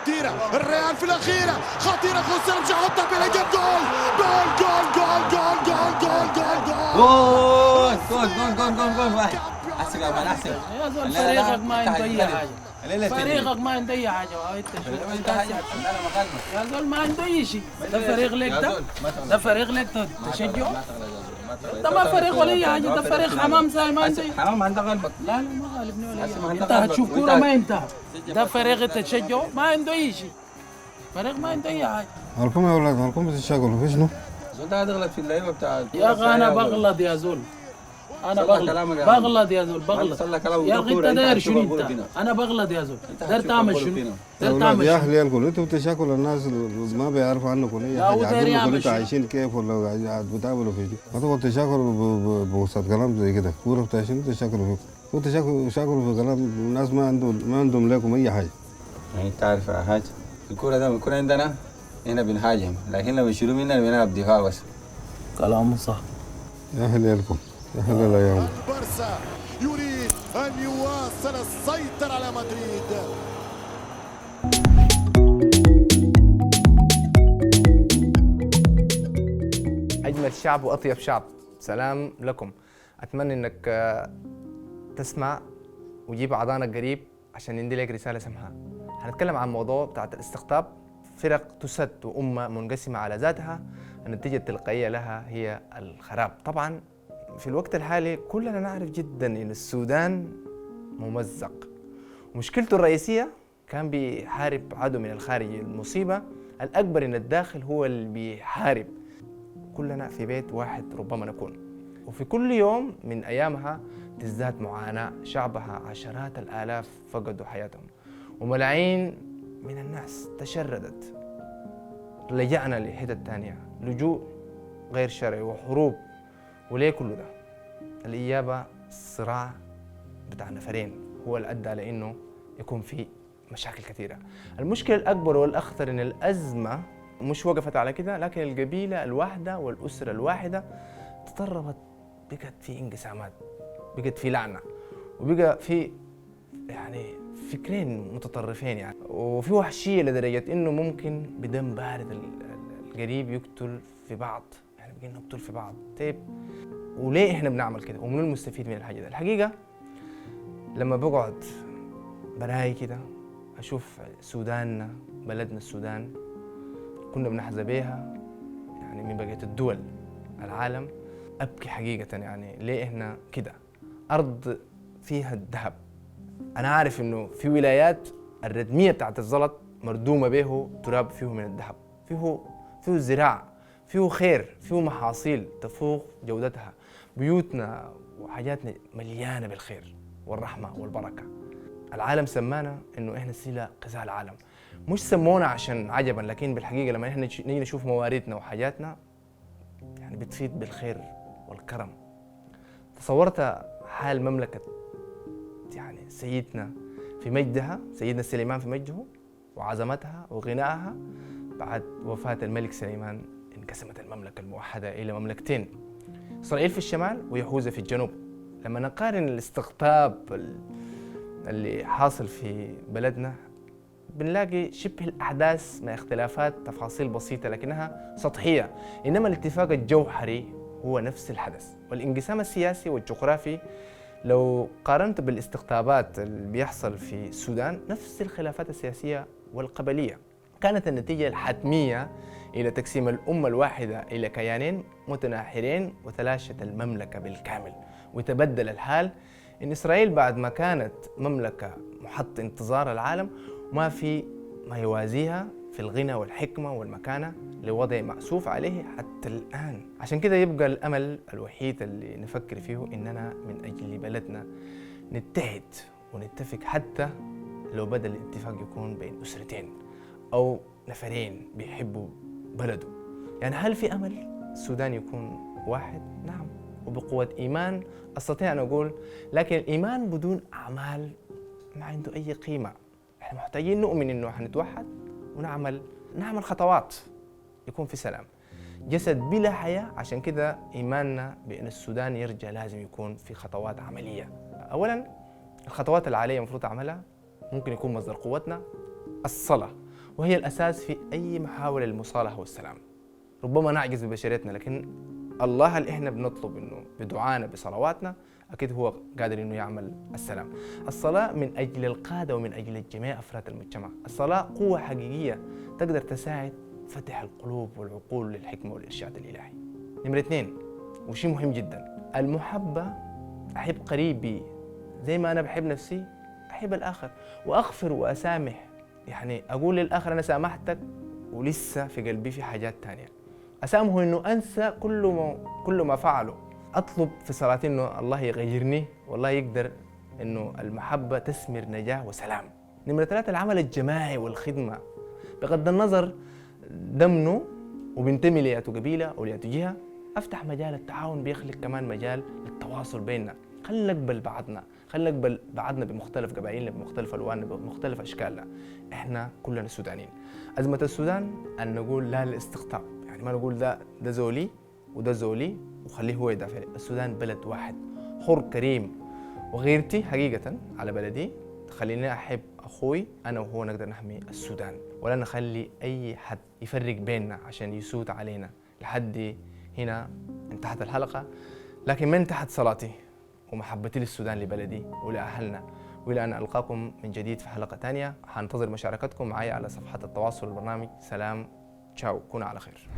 خطيرة، الريال في الأخيرة خطيرة، خوسيلو مش هيحطها بيلاقي جول جول جول جول جول جول جول جول جول جول جول جول واحد. احسب يا مان احسب يا زول فريقك ما عنده اي حاجه، الليلة فريقك ما عنده اي حاجه. انت حاجة انا ما غلط يا زول ما عنده اي شيء. ده فريق لك، ده فريق لك تشجعه. ده ما فريق ولا اي حاجه، ده فريق حمام زي ما عنده. حمام عندك غلبك. لا ما غالبني ولا اي حاجه. انت هتشوف كوره ما انتهى. ده فريق انت تشجعه ما عنده اي شيء، فريق ما عنده اي حاجه. مالكم يا ولاد، مالكم بتشتغلوا في شنو؟ زول ده هتغلط في اللعيبه بتاع يا اخي انا بغلط يا زول، انا بغلط يا زول، بغلط يا اخي. انت داير شنو انت؟ انا بغلط يا زول، داير تعمل شنو؟ داير تعمل يا شنو؟ اخي الكل انتوا بتشاكلوا الناس اللي ما بيعرفوا عنكم اي حاجه، عايزين انتوا عايشين كيف ولا قاعد بتعملوا في شنو؟ ما تبغوا تشاكلوا بوسط كلام زي كده، كوره بتاع شنو تشاكلوا فيه؟ تشاكلوا في كلام الناس ما عندهم لكم اي حاجه. يعني تعرف يا حاج، الكوره ده بيكون عندنا هنا بنهاجم، لكن لما يشيلوا مننا بنلعب دفاع بس. كلامه صح. يا اهل الكم، يا اهل الايام. البارسا يريد أن يواصل السيطرة على مدريد. أجمل شعب وأطيب شعب، سلام لكم. أتمنى إنك تسمع وجيب أعضائنا قريب عشان ندي لك رسالة سمحة. هنتكلم عن موضوع بتاعت الاستقطاب. فرق تسد وأمة منقسمة على ذاتها، النتيجة التلقائية لها هي الخراب. طبعا في الوقت الحالي كلنا نعرف جدا إن السودان ممزق، ومشكلته الرئيسية كان بيحارب عدو من الخارج. المصيبة الأكبر إن الداخل هو اللي بيحارب. كلنا في بيت واحد ربما نكون، وفي كل يوم من أيامها تزداد معاناة. شعبها عشرات الآلاف فقدوا حياتهم، وملايين من الناس تشردت. لجأنا لحتت تانية، لجوء غير شرعي وحروب. وليه كل ده؟ الإجابة الصراع بتاع نفرين هو اللي أدى لأنه يكون في مشاكل كثيرة. المشكلة الأكبر والأخطر إن الأزمة مش وقفت على كده، لكن القبيلة الواحدة والأسرة الواحدة تطربت، بقت في انقسامات، بقت في لعنة، وبقى في يعني فكرين متطرفين يعني، وفي وحشية لدرجة إنه ممكن بدم بارد القريب يقتل في بعض. يعني بقينا نقتل في بعض. طيب وليه إحنا بنعمل كده؟ ومن المستفيد من الحاجة ده؟ الحقيقة لما بقعد براي كده أشوف سوداننا، بلدنا السودان، كنا بنحظى بيها يعني من بقية الدول العالم، أبكي حقيقة. يعني ليه إحنا كده؟ أرض فيها الذهب. أنا عارف إنه في ولايات الردمية بتاعت الزلط مردومة به تراب فيه من الذهب، فيه زراعة، فيه خير، فيه محاصيل تفوق جودتها. بيوتنا وحاجاتنا مليانة بالخير والرحمة والبركة. العالم سمانا إنه إحنا سلة غذاء العالم. مش سمونا عشان عجبا، لكن بالحقيقة لما إحنا نيجي نشوف مواردنا وحاجاتنا يعني بتفيد بالخير والكرم. تصورت حال مملكة يعني سيدنا في مجدها، سيدنا سليمان في مجده وعظمتها وغنائها. بعد وفاة الملك سليمان انقسمت المملكة الموحدة إلى مملكتين، إسرائيل في الشمال ويهوذا في الجنوب. لما نقارن الاستقطاب اللي حاصل في بلدنا بنلاقي شبه الأحداث مع اختلافات تفاصيل بسيطة لكنها سطحية، إنما الاتفاق الجوهري هو نفس الحدث. والانقسام السياسي والجغرافي لو قارنت بالاستقطابات اللي بيحصل في السودان، نفس الخلافات السياسية والقبلية كانت النتيجة الحتمية إلى تقسيم الأمة الواحدة إلى كيانين متناحرين، وتلاشت المملكة بالكامل. وتبدل الحال إن إسرائيل بعد ما كانت مملكة محط انتظار العالم، ما في ما يوازيها في الغنى والحكمة والمكانة لوضع مأسوف عليه حتى الآن. عشان كده يبقى الأمل الوحيد اللي نفكر فيه إننا من أجل بلدنا نتحد ونتفق، حتى لو بدل الاتفاق يكون بين أسرتين أو نفرين بيحبوا بلده. يعني هل في أمل السودان يكون واحد؟ نعم، وبقوة إيمان أستطيع أن أقول، لكن الإيمان بدون أعمال ما عنده أي قيمة. احنا محتاجين نؤمن إنه حنتوحد ونعمل خطوات يكون في سلام. جسد بلا حياة. عشان كده إيماننا بأن السودان يرجع لازم يكون في خطوات عملية. أولاً الخطوات العالية المفروض أعملها ممكن يكون مصدر قوتنا الصلاة. وهي الأساس في أي محاولة للمصالحة والسلام. ربما نعجز ببشريتنا، لكن الله اللي إحنا بنطلب إنه بدعائنا بصلواتنا أكيد هو قادر إنه يعمل السلام. الصلاة من أجل القادة ومن أجل جميع أفراد المجتمع. الصلاة قوة حقيقية تقدر تساعد فتح القلوب والعقول للحكمة والإرشاد الإلهي. نمرة 2، وشيء مهم جدا، المحبة. أحب قريبي زي ما أنا بحب نفسي، أحب الآخر، وأغفر وأسامح. يعني أقول للآخر أنا سامحتك ولسه في قلبي في حاجات تانية. أسامحه إنه أنسى كل ما فعله. أطلب في صلاتي إنه الله يغيرني، والله يقدر إنه المحبة تثمر نجاح وسلام. نمرة 3، العمل الجماعي والخدمة. بغض النظر دمنه وبنتمي لياتو قبيلة أو لياتو جهة، أفتح مجال التعاون بيخلق كمان مجال للتواصل بيننا. خلينا نقبل بعضنا، خلينا نقبل بعضنا بمختلف قبائلنا، بمختلف ألواننا، بمختلف أشكالنا. إحنا كلنا سودانيين. أزمة السودان أن نقول لا للاستقطاب، يعني ما نقول ده زولي وده زولي وخليه هو يدافع. السودان بلد واحد حر كريم، وغيرتي حقيقة على بلدي تخليني أحب أخوي. أنا وهو نقدر نحمي السودان، ولا نخلي أي حد يفرق بيننا عشان يسود علينا. لحد هنا انتهت الحلقة، لكن ما انتهت صلاتي ومحبتي للسودان لبلدي ولأهلنا. وإلى أن ألقاكم من جديد في حلقة تانية، حانتظر مشاركتكم معي على صفحات التواصل البرنامج. سلام، تشاو، كونوا على خير.